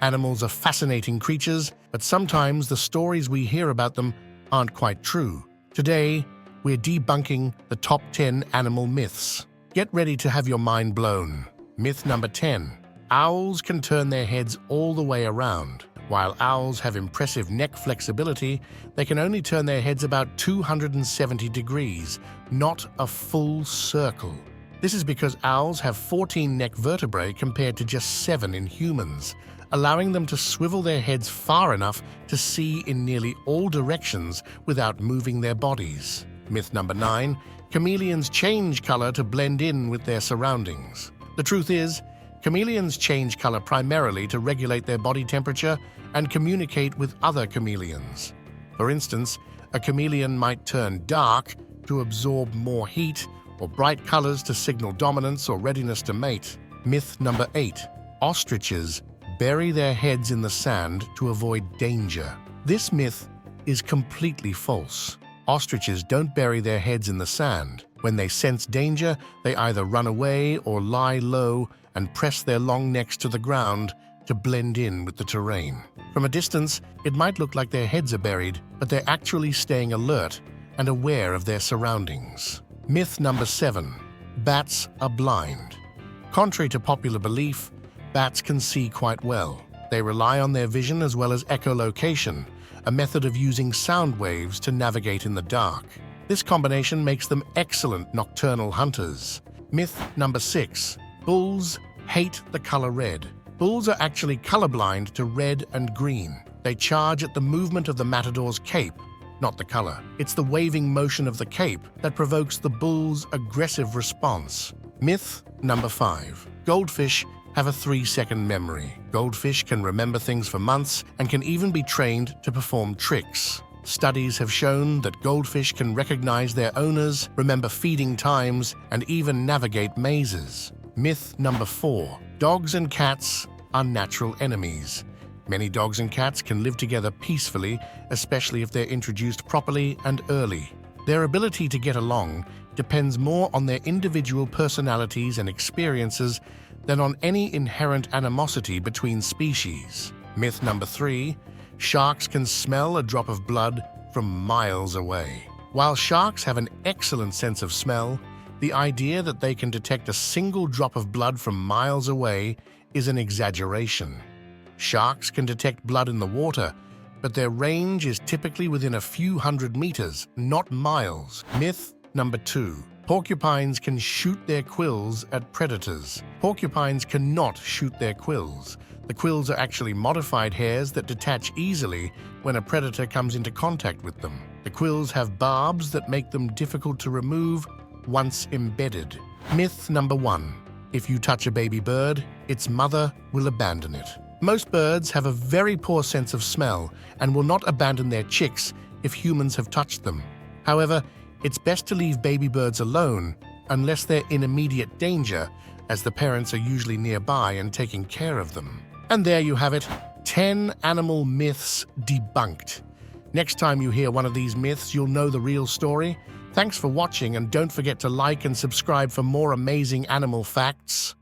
Animals are fascinating creatures, but sometimes the stories we hear about them aren't quite true. Today, we're debunking the top 10 animal myths. Get ready to have your mind blown. Myth number 10. Owls can turn their heads all the way around. While owls have impressive neck flexibility, they can only turn their heads about 270 degrees, not a full circle. This is because owls have 14 neck vertebrae compared to just 7 in humans, allowing them to swivel their heads far enough to see in nearly all directions without moving their bodies. Myth number 9. Chameleons change color to blend in with their surroundings. The truth is, chameleons change color primarily to regulate their body temperature and communicate with other chameleons. For instance, a chameleon might turn dark to absorb more heat, or bright colors to signal dominance or readiness to mate. Myth number 8. Ostriches bury their heads in the sand to avoid danger. This myth is completely false. Ostriches don't bury their heads in the sand. When they sense danger, they either run away or lie low and press their long necks to the ground to blend in with the terrain. From a distance, it might look like their heads are buried, but they're actually staying alert and aware of their surroundings. Myth number 7. Bats are blind. Contrary to popular belief, bats can see quite well. They rely on their vision as well as echolocation, a method of using sound waves to navigate in the dark. This combination makes them excellent nocturnal hunters. Myth number 6. Bulls hate the color red. Bulls are actually colorblind to red and green. They charge at the movement of the matador's cape, not the color. It's the waving motion of the cape that provokes the bull's aggressive response. Myth number 5. Goldfish have a 3-second memory. Goldfish can remember things for months and can even be trained to perform tricks. Studies have shown that goldfish can recognize their owners, remember feeding times, and even navigate mazes. Myth number 4. Dogs and cats are natural enemies. Many dogs and cats can live together peacefully, especially if they're introduced properly and early. Their ability to get along depends more on their individual personalities and experiences than on any inherent animosity between species. Myth number 3. Sharks can smell a drop of blood from miles away. While sharks have an excellent sense of smell, the idea that they can detect a single drop of blood from miles away is an exaggeration. Sharks can detect blood in the water, but their range is typically within a few hundred meters, not miles. Myth number 2. Porcupines can shoot their quills at predators. Porcupines cannot shoot their quills. The quills are actually modified hairs that detach easily when a predator comes into contact with them. The quills have barbs that make them difficult to remove once embedded. Myth number 1. If you touch a baby bird, its mother will abandon it. Most birds have a very poor sense of smell and will not abandon their chicks if humans have touched them. However, it's best to leave baby birds alone unless they're in immediate danger, as the parents are usually nearby and taking care of them. And there you have it, 10 animal myths debunked. Next time you hear one of these myths, you'll know the real story. Thanks for watching, and don't forget to like and subscribe for more amazing animal facts.